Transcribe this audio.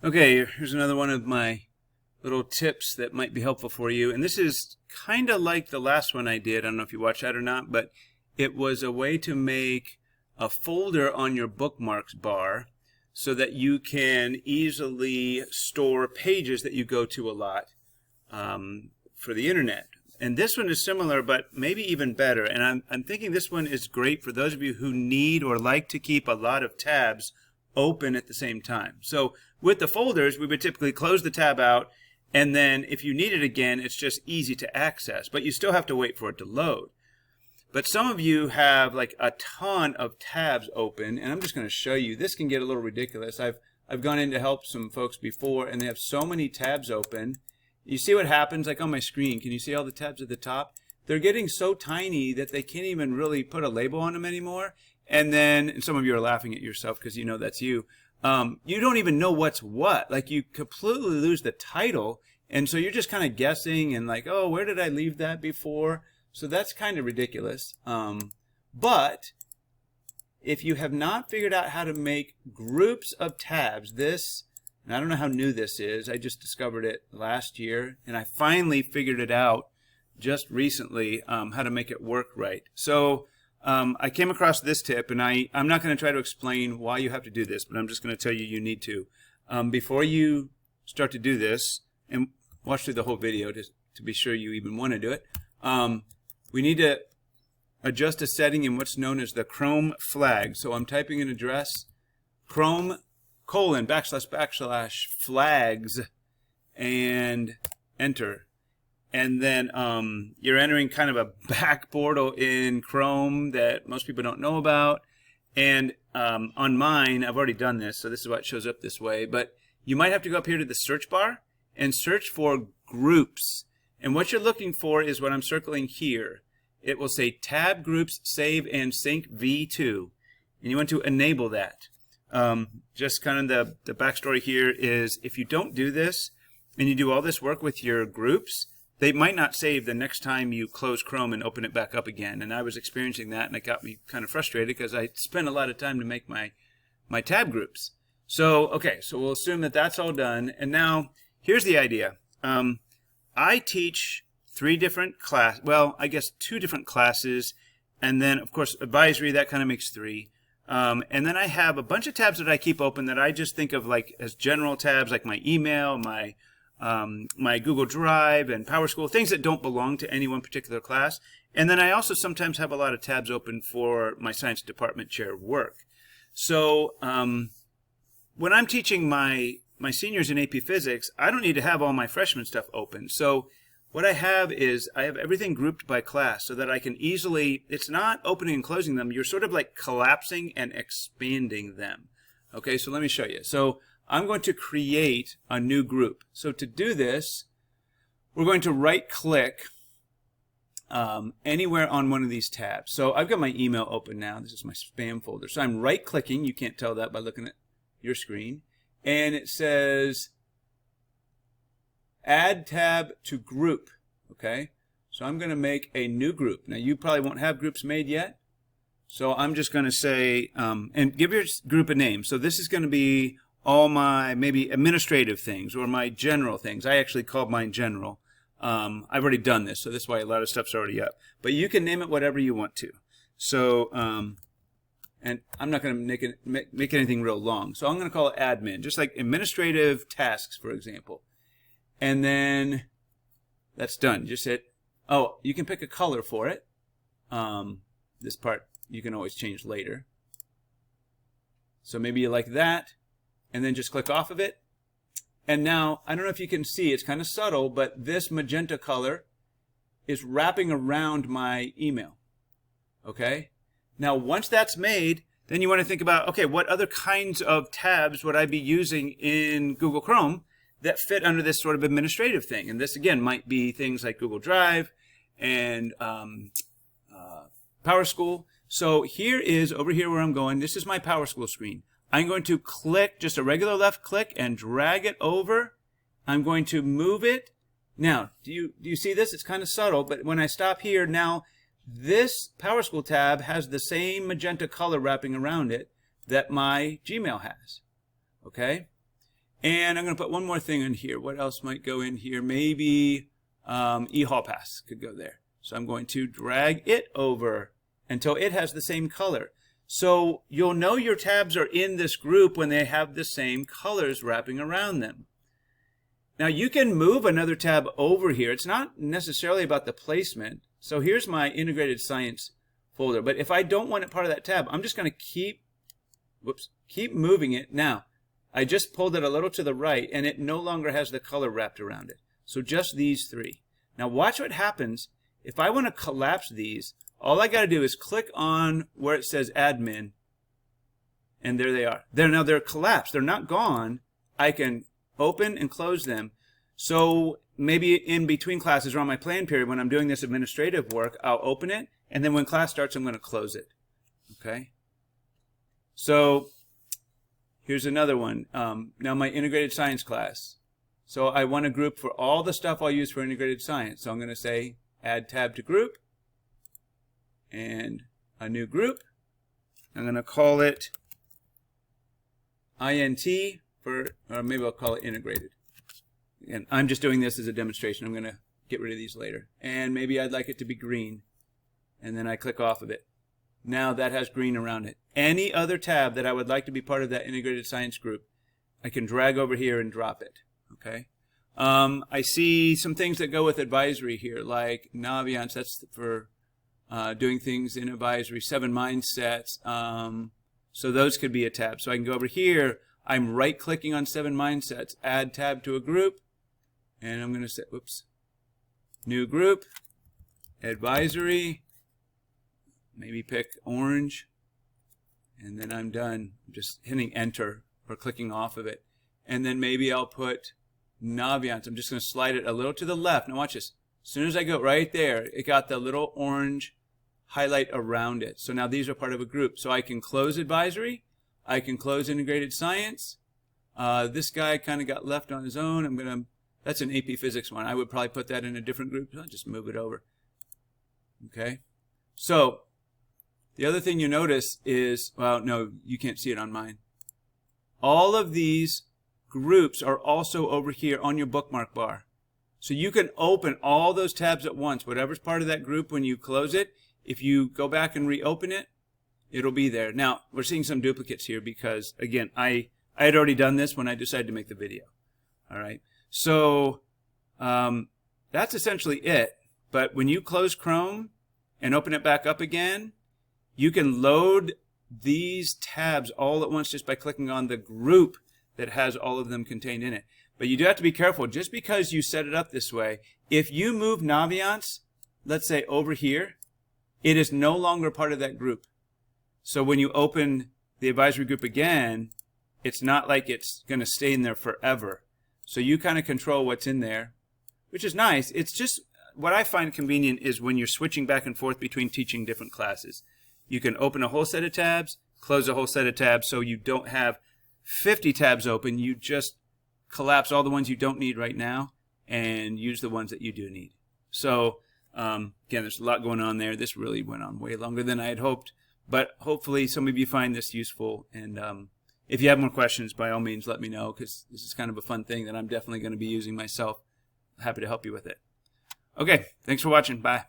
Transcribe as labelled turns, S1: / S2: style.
S1: Okay, here's another one of my little tips that might be helpful for you. And this is kind of like the last one I did. I don't know if you watched that or not, but it was a way to make a folder on your bookmarks bar so that you can easily store pages that you go to a lot for the internet. And this one is similar, but maybe even better. And I'm thinking this one is great for those of you who need or like to keep a lot of tabs open at the same time. So with the folders, we would typically close the tab out, and then if you need it again, it's just easy to access, but you still have to wait for it to load. But some of you have like a ton of tabs open, and I'm just going to show you. This can get a little ridiculous. I've gone in to help some folks before, and they have so many tabs open. You see what happens like on my screen? Can you see all the tabs at the top? They're getting so tiny that they can't even really put a label on them anymore. And some of you are laughing at yourself because you know that's you. You don't even know what's what. Like, you completely lose the title, and so you're just kind of guessing and like, oh, where did I leave that before? So that's kind of ridiculous. But if you have not figured out how to make groups of tabs, and I don't know how new this is. I just discovered it last year, and I finally figured it out just recently, how to make it work right. So I came across this tip, and I'm not going to try to explain why you have to do this, but I'm just going to tell you need to. Before you start to do this, and watch through the whole video to be sure you even want to do it, we need to adjust a setting in what's known as the Chrome flag. So I'm typing an address, Chrome : / flags, and enter. And then you're entering kind of a back portal in Chrome that most people don't know about. And on mine, I've already done this, so this is why it shows up this way. But you might have to go up here to the search bar and search for groups. And what you're looking for is what I'm circling here. It will say Tab Groups Save and Sync V2. And you want to enable that. Just kind of the backstory here is, if you don't do this and you do all this work with your groups, they might not save the next time you close Chrome and open it back up again. And I was experiencing that, and it got me kind of frustrated because I spent a lot of time to make my tab groups. So, okay, so we'll assume that that's all done. And now, here's the idea. I teach 3 different classes, well, I guess 2 different classes, and then, of course, advisory, that kind of makes 3. And then I have a bunch of tabs that I keep open that I just think of like as general tabs, like my email, my Google Drive and PowerSchool, things that don't belong to any one particular class. And then I also sometimes have a lot of tabs open for my science department chair work. So when I'm teaching my seniors in AP Physics, I don't need to have all my freshman stuff open. So what I have is I have everything grouped by class so that I can easily, it's not opening and closing them, you're sort of like collapsing and expanding them. Okay, so let me show you. So I'm going to create a new group. So to do this, we're going to right-click anywhere on one of these tabs. So I've got my email open now. This is my spam folder. So I'm right-clicking. You can't tell that by looking at your screen. And it says Add Tab to Group. Okay? So I'm going to make a new group. Now, you probably won't have groups made yet. So I'm just going to say, and give your group a name. So this is going to be all my maybe administrative things or my general things. I actually called mine general. I've already done this, so that's why a lot of stuff's already up. But you can name it whatever you want to. So, and I'm not going to make anything real long. So I'm going to call it admin, just like administrative tasks, for example. And then that's done. Just hit, oh, you can pick a color for it. This part you can always change later. So maybe you like that. And then just click off of it. And now, I don't know if you can see, it's kind of subtle, but this magenta color is wrapping around my email. Okay? Now, once that's made, then you want to think about, okay, what other kinds of tabs would I be using in Google Chrome that fit under this sort of administrative thing? And this, again, might be things like Google Drive and PowerSchool. So here is, over here where I'm going, this is my PowerSchool screen. I'm going to click, just a regular left click, and drag it over. I'm going to move it. Now, do you see this? It's kind of subtle, but when I stop here, now this PowerSchool tab has the same magenta color wrapping around it that my Gmail has. Okay? And I'm going to put one more thing in here. What else might go in here? Maybe eHall Pass could go there. So I'm going to drag it over until it has the same color. So you'll know your tabs are in this group when they have the same colors wrapping around them. Now you can move another tab over here. It's not necessarily about the placement. So here's my integrated science folder. But if I don't want it part of that tab, I'm just going to keep moving it. Now, I just pulled it a little to the right and it no longer has the color wrapped around it. So just these three. Now watch what happens if I want to collapse these. All I got to do is click on where it says admin, and there they are. Now they're collapsed. They're not gone. I can open and close them. So maybe in between classes or on my plan period when I'm doing this administrative work, I'll open it, and then when class starts, I'm going to close it. Okay? So here's another one. Now my integrated science class. So I want a group for all the stuff I'll use for integrated science. So I'm going to say add tab to group and a new group. I'm going to call it INT or maybe I'll call it integrated. And I'm just doing this as a demonstration. I'm going to get rid of these later. And maybe I'd like it to be green. And then I click off of it. Now that has green around it. Any other tab that I would like to be part of that integrated science group, I can drag over here and drop it. Okay. I see some things that go with advisory here, like Naviance. That's for doing things in advisory. 7 Mindsets. So those could be a tab. So I can go over here. I'm right-clicking on 7 Mindsets. Add tab to a group. And I'm going to say, whoops, new group, advisory. Maybe pick orange. And then I'm done. I'm just hitting enter or clicking off of it. And then maybe I'll put Naviance. I'm just going to slide it a little to the left. Now watch this. As soon as I go right there, it got the little orange highlight around it. So now these are part of a group. So I can close advisory. I can close integrated science. This guy kind of got left on his own. That's an AP Physics one. I would probably put that in a different group. I'll just move it over. Okay. So the other thing you notice is, well, no, you can't see it on mine. All of these groups are also over here on your bookmark bar. So you can open all those tabs at once. Whatever's part of that group when you close it, if you go back and reopen it, it'll be there. Now, we're seeing some duplicates here because, again, I had already done this when I decided to make the video. All right. So that's essentially it. But when you close Chrome and open it back up again, you can load these tabs all at once just by clicking on the group that has all of them contained in it. But you do have to be careful. Just because you set it up this way, if you move Naviance, let's say over here, it is no longer part of that group. So when you open the advisory group again, it's not like it's going to stay in there forever. So you kind of control what's in there, which is nice. It's just what I find convenient is when you're switching back and forth between teaching different classes. You can open a whole set of tabs, close a whole set of tabs, so you don't have 50 tabs open. You just collapse all the ones you don't need right now and use the ones that you do need. So again, there's a lot going on there. This really went on way longer than I had hoped, but hopefully some of you find this useful. And if you have more questions, by all means, let me know, because this is kind of a fun thing that I'm definitely going to be using myself. Happy to help you with it. Okay, thanks for watching. Bye.